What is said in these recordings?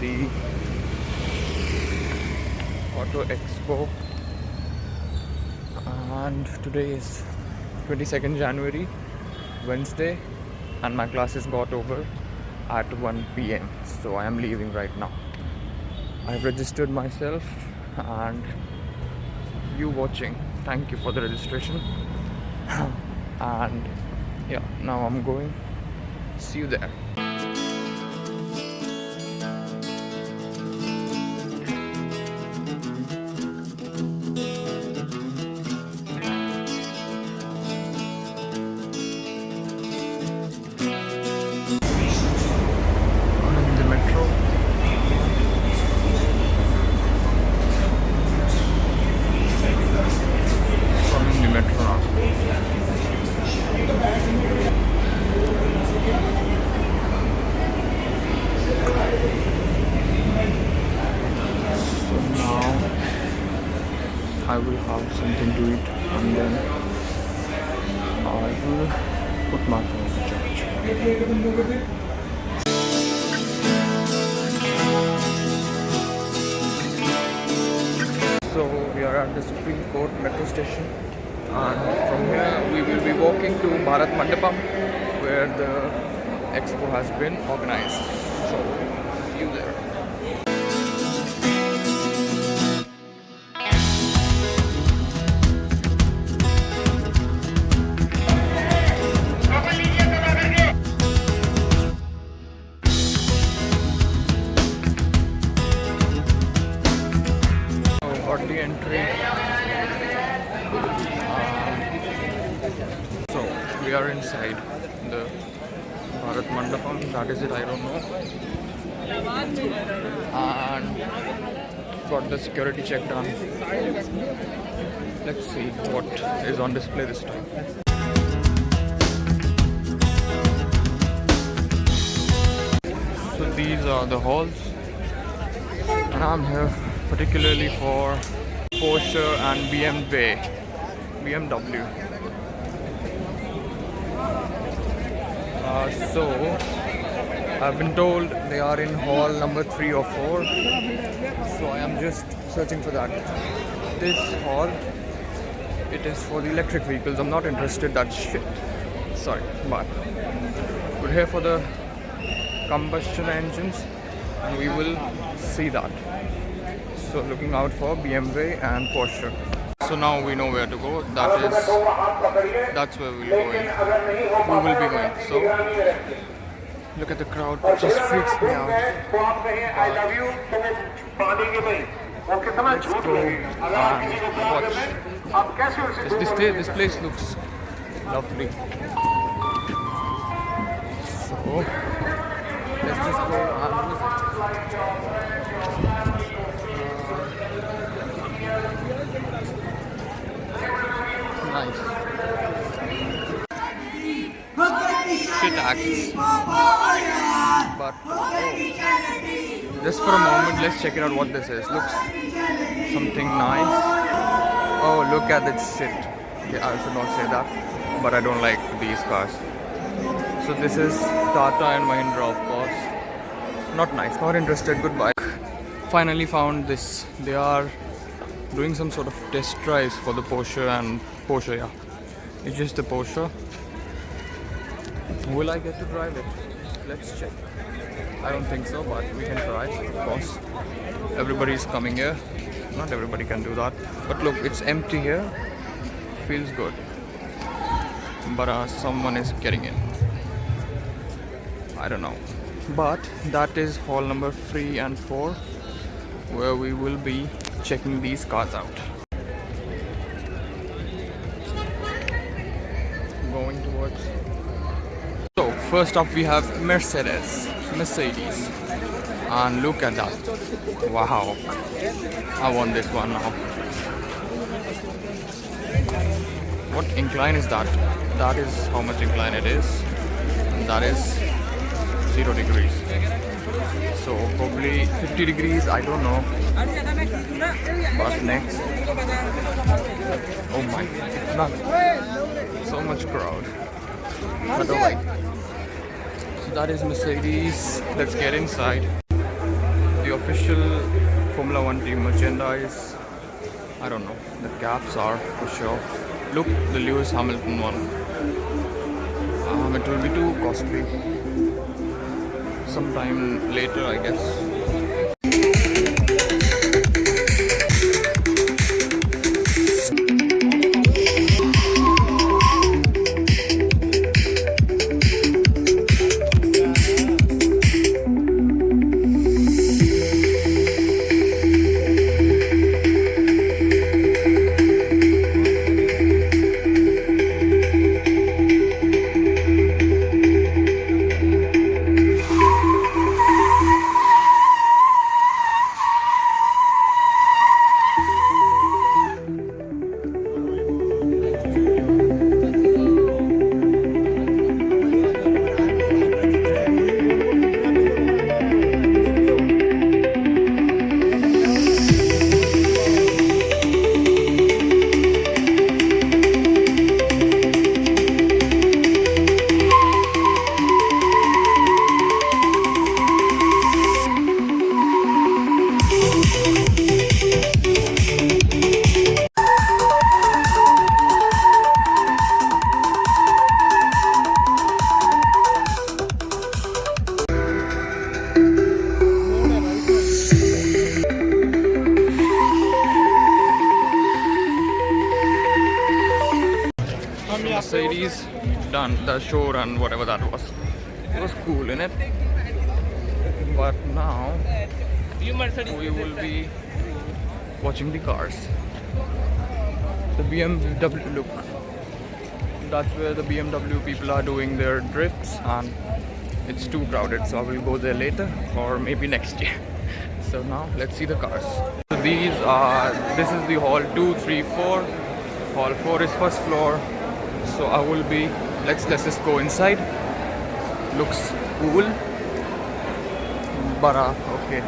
the Auto Expo, and today is 22nd January, Wednesday, and my classes got over at 1 p.m. So I am leaving right now. I've registered myself, and you watching, thank you for the registration. And yeah, now I'm going. See you there. I will have something to eat, and then I will put my phone to charge. So we are at the Supreme Court metro station, and from here we will be walking to Bharat Mandapam, where the expo has been organized. So see you there. Got the entry. So we are inside the Bharat Mandapam. That is it, I don't know. And got the security check done. Let's see what is on display this time. So these are the halls, and I'm here particularly for Porsche and BMW. So I've been told they are in hall number 3 or 4. So I am just searching for that. This hall, it is for the electric vehicles. I'm not interested that shit. Sorry, but we're here for the combustion engines, and we will see that. So looking out for BMW and Porsche. So now we know where to go. That's where we will be going. So look at the crowd. It just freaks me out. Let's go and watch. This place looks lovely. So let's just go and visit. Nice. Shit acts. But just for a moment, let's check it out what this is. Looks something nice. Oh, look at this shit. Okay, I should not say that, but I don't like these cars. So this is Tata and Mahindra, of course. Not nice, not interested, goodbye. Finally found this. They are doing some sort of test drives for the Porsche, yeah. It's just the Porsche. Will I get to drive it? Let's check. I don't think so, but we can try, of course. Everybody's coming here. Not everybody can do that. But look, it's empty here. Feels good. But someone is getting in. I don't know. But that is hall number 3 and 4, where we will be checking these cars out. Going towards. So first up we have Mercedes, and look at that. Wow, I want this one now. What incline is that? That is how much incline it is. That is 0 degrees. So probably 50 degrees, I don't know. But next. Oh my, so much crowd. I don't like. So that is Mercedes. Let's get inside. official Formula One team merchandise. I don't know. The caps are for sure. Look, the Lewis Hamilton one. It will be too costly. Sometime later, I guess. Mercedes done the show run, whatever that was. It was cool, innit? But now we will be watching the cars. The BMW, look. That's where the BMW people are doing their drifts, and it's too crowded, so I will go there later or maybe next year. So now let's see the cars. So this is the hall 2, 3, 4. Hall 4 is first floor. So I will be, let's just go inside. Looks cool. But okay.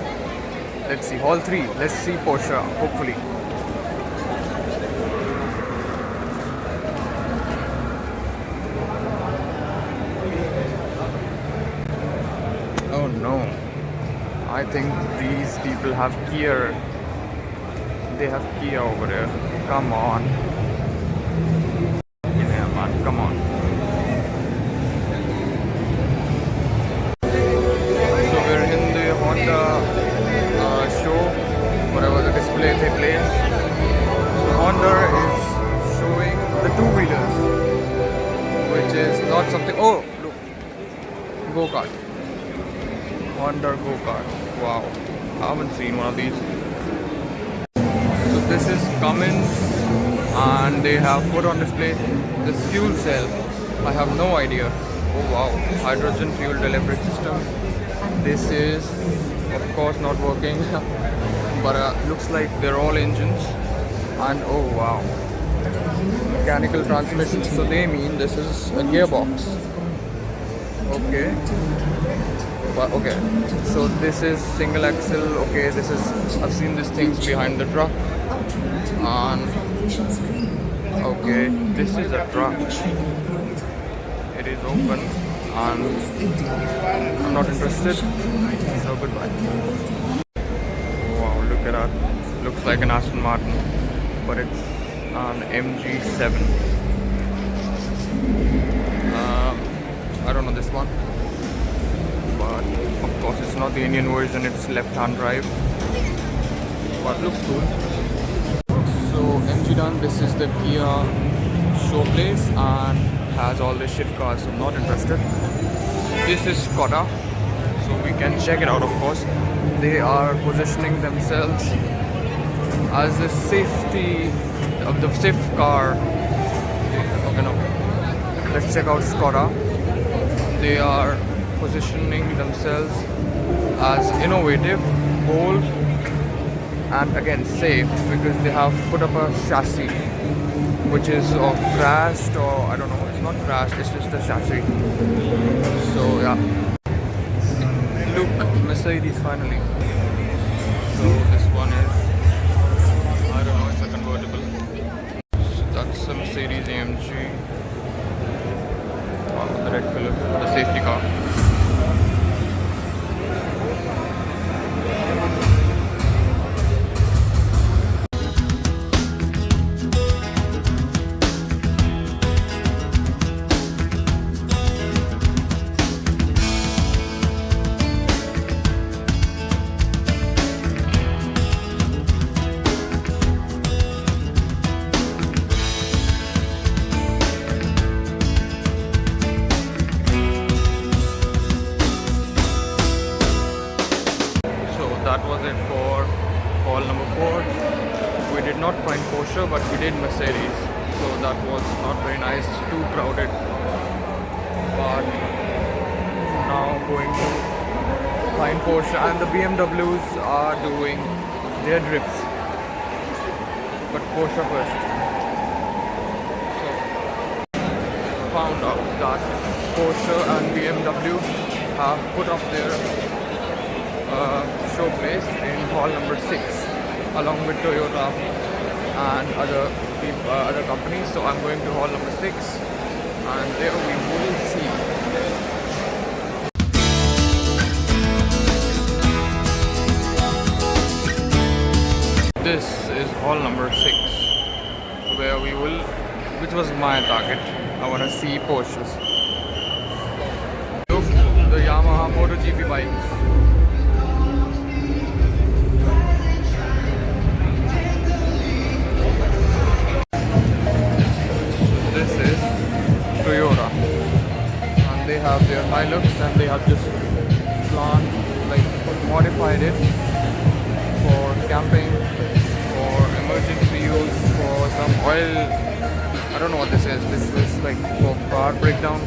Let's see. Hall 3. Let's see Porsche, hopefully. Oh no. I think these people have Kia. They have Kia over there. Come on. Come on. So we're in the Honda show, whatever the display they place. So Honda is showing the two-wheelers, which is not something. Oh, look, go-kart. Honda go-kart. Wow, I haven't seen one of these. So this is Cummins, and they have put on display this fuel cell. I have no idea. Oh wow, hydrogen fuel delivery system. This is of course not working, but looks like they're all engines. And oh wow, mechanical transmission. So they mean this is a gearbox. Okay. But okay, so this is single axle. Okay, this is, I've seen these things behind the truck. And okay, this is a truck. It is open and I'm not interested. So goodbye. Wow, look at that. Looks like an Aston Martin, but it's an MG7. I don't know this one, but of course it's not the Indian version. It's left-hand drive, but looks cool. So MG done. This is the Kia showplace and has all the shit cars, so I'm not interested. This is Skoda, so we can check it out. Of course, they are positioning themselves as the safety of the safe car. Okay, no. Let's check out Skoda. They are positioning themselves as innovative, bold, and again safe, because they have put up a chassis which is crashed, or I don't know, it's not crashed, it's just a chassis. So yeah, look, Mercedes finally. So this one is, I don't know, it's a convertible. So that's a Mercedes AMG. Wow, the red color, the safety car. did not find Porsche, but we did Mercedes. So that was not very nice, too crowded. But now going to find Porsche, and the BMWs are doing their drifts. But Porsche first. So found out that Porsche and BMW have put up their showplace in hall number 6 along with Toyota and other companies. So I'm going to hall number 6 and there we will see. This is hall number 6 where we will, which was my target. I want to see Porsches. Look, the Yamaha MotoGP bikes. This is Toyota, and they have their Hilux, and they have just modified it for camping, for emergency use, for some oil. I don't know what this is. This is like for car breakdown,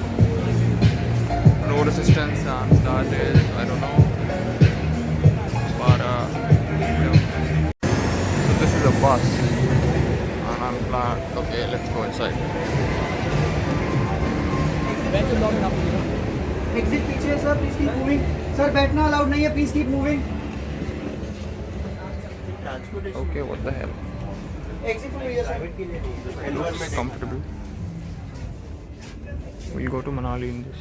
road assistance, and that is, I don't know. But so this is a bus, and I'm glad. Okay, let's go inside. Exit पीछे sir, please keep moving. Sir, बैठना allowed नहीं है, please keep moving. Okay, what the hell? Exit over here, sir. It looks comfortable. We'll go to Manali in this.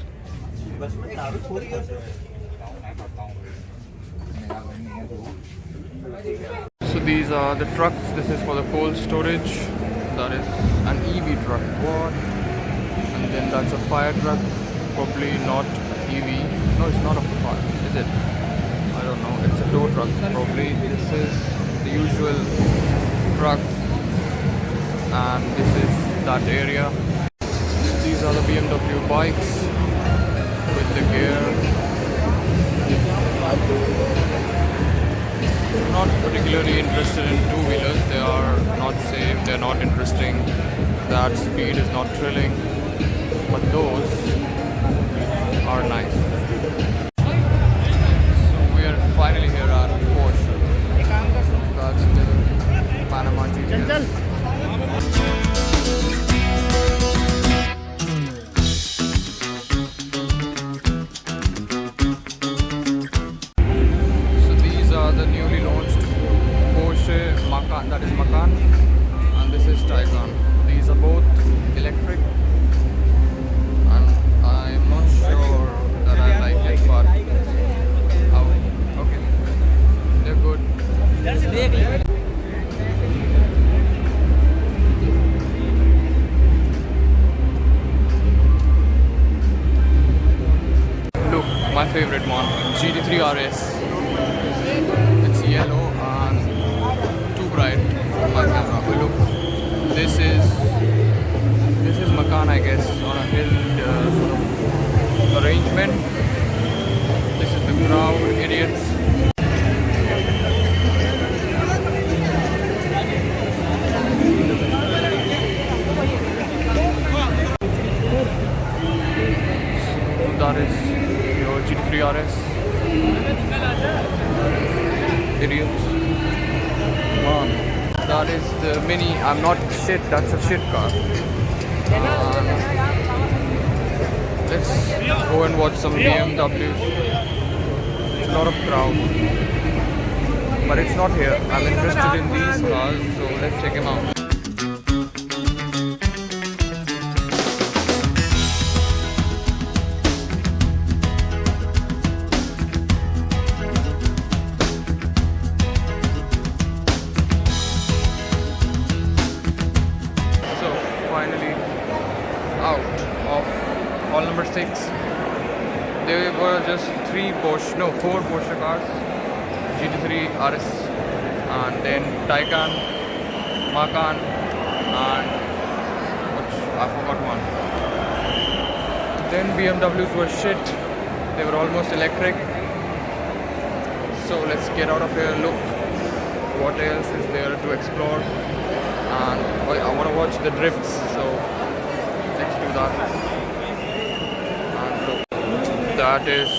So these are the trucks. This is for the cold storage. That is an EV truck. What? And then that's a fire truck. Probably not EV. No, it's not a fire. Is it? I don't know. It's a tow truck. Probably this is the usual truck. And this is that area. These are the BMW bikes with the gear. Not particularly interested in two-wheelers. They are not safe. They are not interesting. That speed is not thrilling. But those are nice. So we are finally here at Porsche. That's the Panama GTS. The newly launched Porsche Macan, that is Macan, and this is Taycan. These are both electric, and I'm not sure that I like it, but okay, they're good. Look, my favorite one, GT3 RS. Yellow and too bright for my camera. But look, this is Macan, I guess, on a hill sort of arrangement. This is the crowd, idiots. So that is your GT3 RS. Idiots. Wow. That is the Mini. I'm not shit, that's a shit car. Let's go and watch some BMWs. It's a lot of crowd. But it's not here. I'm interested in these cars, so let's check them out. Finally out of hall number 6. There were just 4 Porsche cars, GT3 RS, and then Taycan, Macan, and I forgot one. Then BMWs were shit. They were almost electric. So let's get out of here. Look, what else is there to explore. And I want to watch the drifts, so let's do that. And look, that is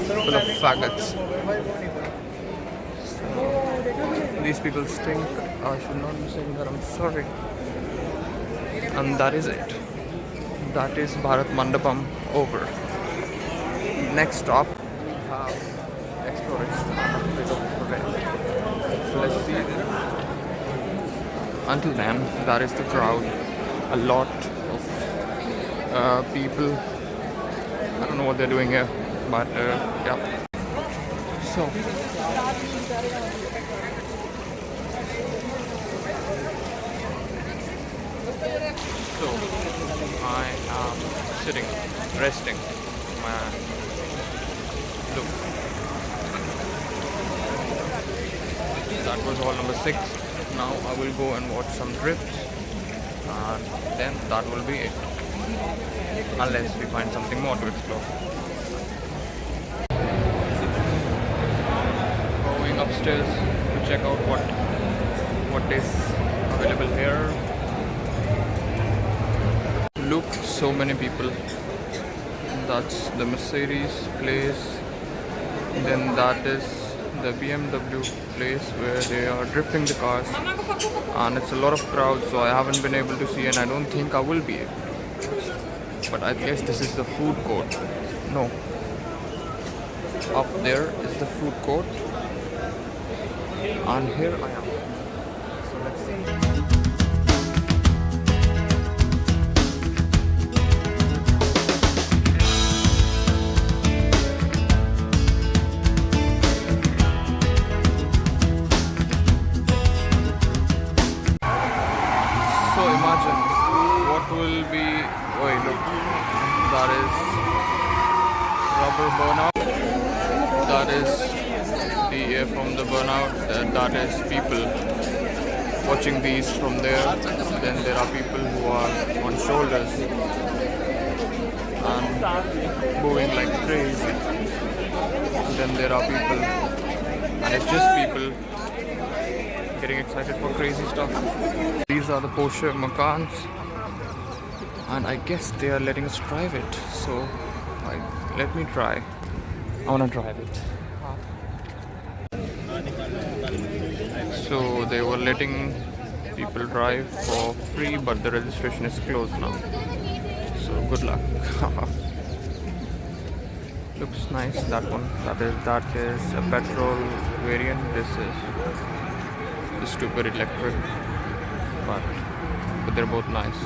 full of faggots. These people stink. I should not be saying that, I'm sorry. And that is it. That is Bharat Mandapam over. Next stop, we have exploration and a bit of rest. So let's see. Until then, that is the crowd. A lot of people. I don't know what they're doing here, but yeah. So. So, I am sitting, resting. Look. That was hall number 6. Now I will go and watch some drifts. And then that will be it. Unless we find something more to explore. Going upstairs to check out what is available here. Look, so many people. That's the Mercedes place. Then that is the BMW place where they are drifting the cars. And it's a lot of crowd, so I haven't been able to see, and I don't think I will be able to. But I guess this is the food court. No. Up there is the food court. And here I am. So let's see. So imagine what will be. Wait, look, that is rubber burnout. That is the air from the burnout. That is people watching these from there. Then there are people who are on shoulders and moving like crazy. Then there are people, and it's just people getting excited for crazy stuff. These are the Porsche Macans, and I guess they are letting us drive it. So let me try. I want to drive it. So they were letting people drive for free, but the registration is closed now. So good luck. Looks nice, that one. That is a petrol variant. This is the stupid electric, but they're both nice.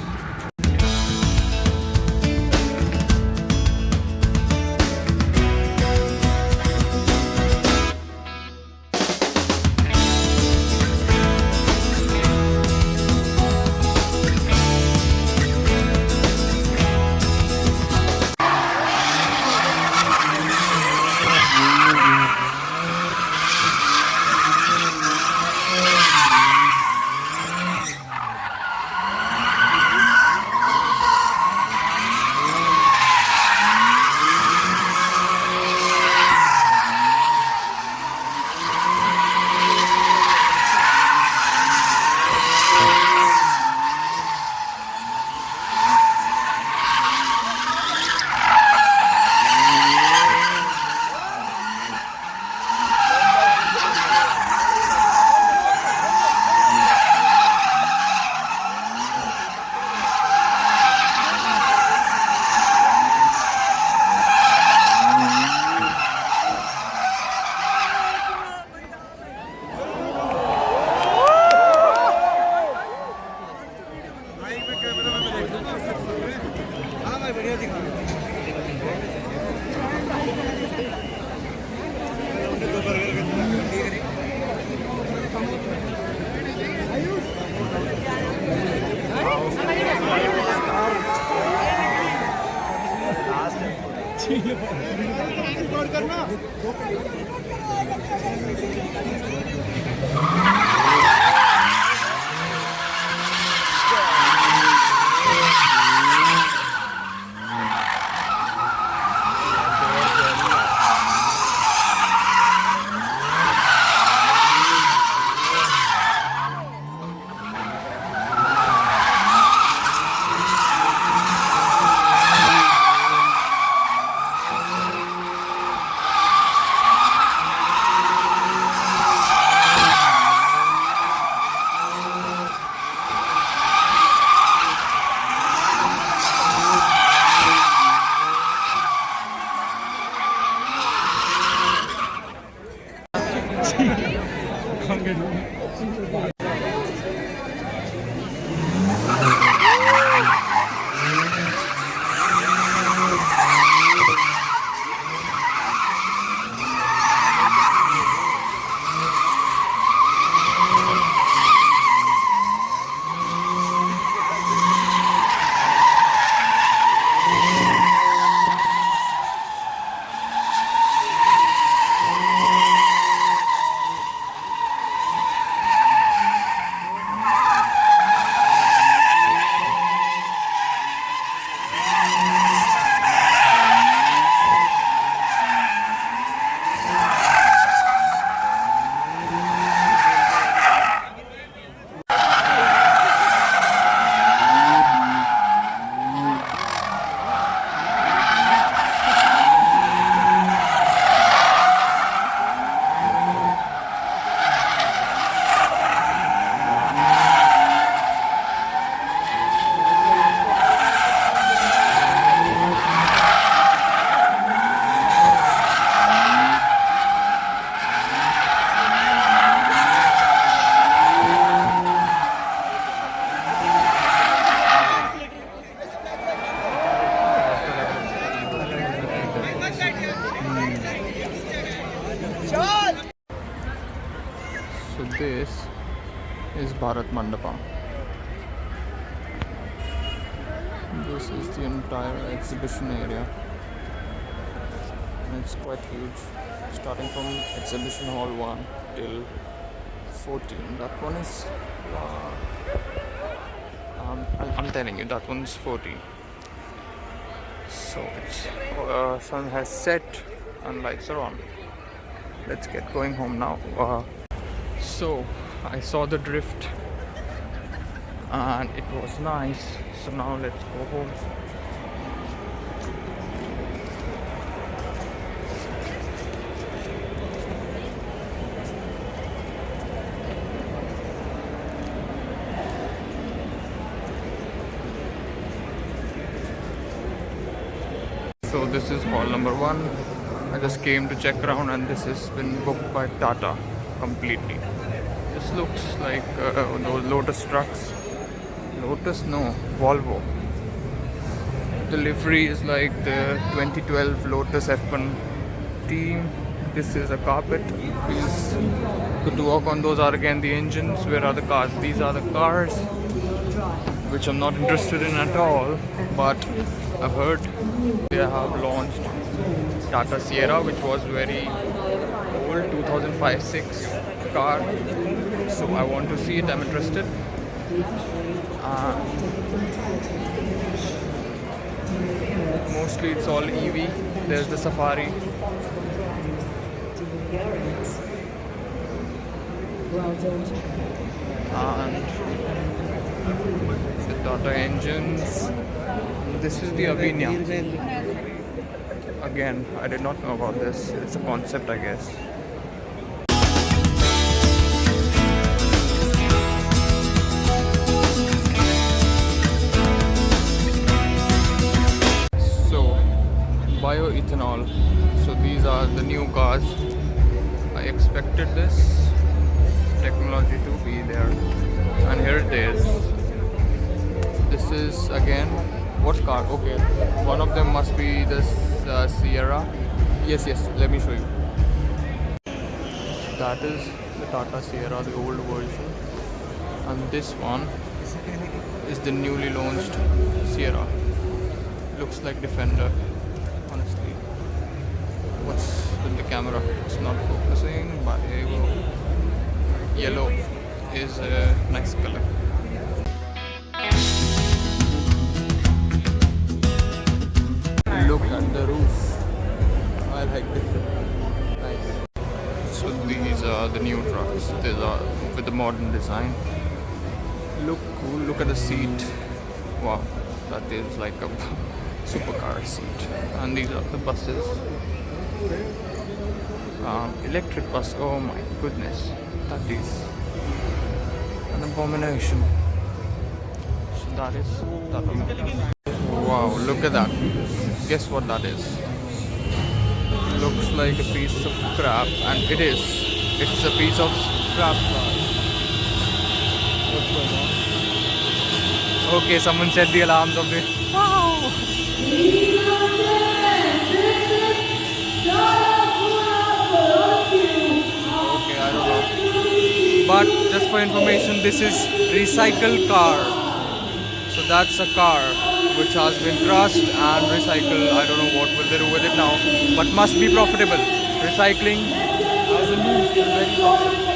So this is Bharat Mandapam. This is the entire exhibition area. And it's quite huge, starting from exhibition hall 1 till 14. That one is, I'm telling you, that one's 14. So it's sun has set and lights are on. Let's get going home now. So I saw the drift and it was nice. So now let's go home. So this is hall number 1. I just came to check around and this has been booked by Tata completely. This looks like those Lotus trucks. Lotus? No, Volvo. The livery is like the 2012 Lotus F1 team. This is a carpet. Feels good to walk on. Those are again the engines. Where are the cars? These are the cars, which I'm not interested in at all. But I've heard they have launched Tata Sierra, which was very old, 2005-6 car. So I want to see it. I'm interested. Mostly it's all EV. There's the Safari. And the Tata engines. This is the Avinia. Again, I did not know about this. It's a concept, I guess. So, bioethanol. So these are the new cars. I expected this technology to be there, and here it is. This is again what car? Okay, one of them must be this Sierra. Yes, let me show you. That is the Tata Sierra, the old version, and this one is the newly launched Sierra. Looks like Defender, honestly. What's with the camera? It's not focusing, but here you go. Yellow is a nice color. Look at the roof. I like it. Nice. So these are the new trucks. These are with the modern design. Look cool. Look at the seat. Wow, that is like a supercar seat. And these are the buses. Electric bus. Oh my goodness, that is an abomination. So that is Tata Motors. Wow, look at that. Guess what that is? Looks like a piece of crap, and it is. It's a piece of scrap car. What's going on? Okay, someone set the alarms of the. Wow! Okay, I don't know. But just for information, this is recycled car. So that's a car which has been crushed and recycled. I don't know what will they do with it now, but must be profitable. Recycling as a means is very profitable.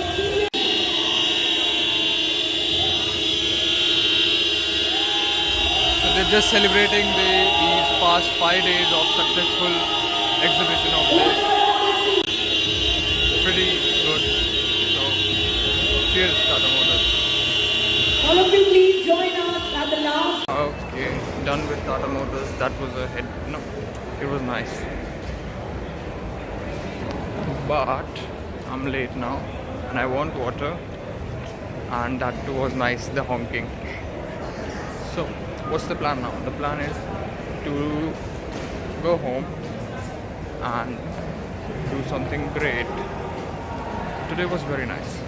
So they're just celebrating these past 5 days of successful exhibition of this. Pretty good. So cheers, Tata Motors. All of you please join us at the last. Okay, done with Tata Motors. That was a head. No, it was nice. But I'm late now and I want water. And that too was nice, the honking. So, what's the plan now? The plan is to go home and do something great. Today was very nice.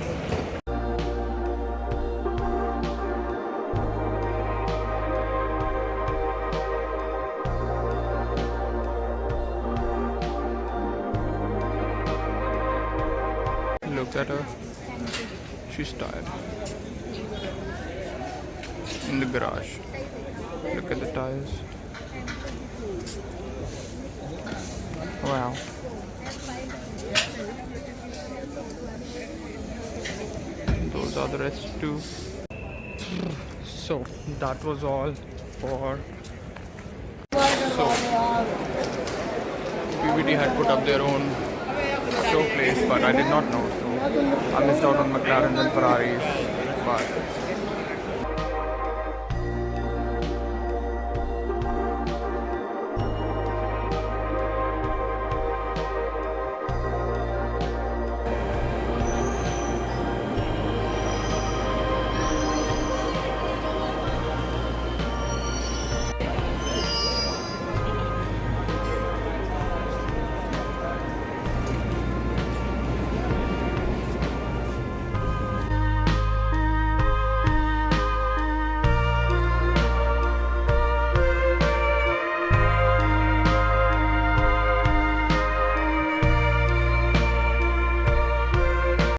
Look at her. She's tired. In the garage. Look at the tires. Wow. Those are the rest too. So that was all for. So PVT had put up their own showplace, but I did not know. So I missed out on McLarens and Ferraris. But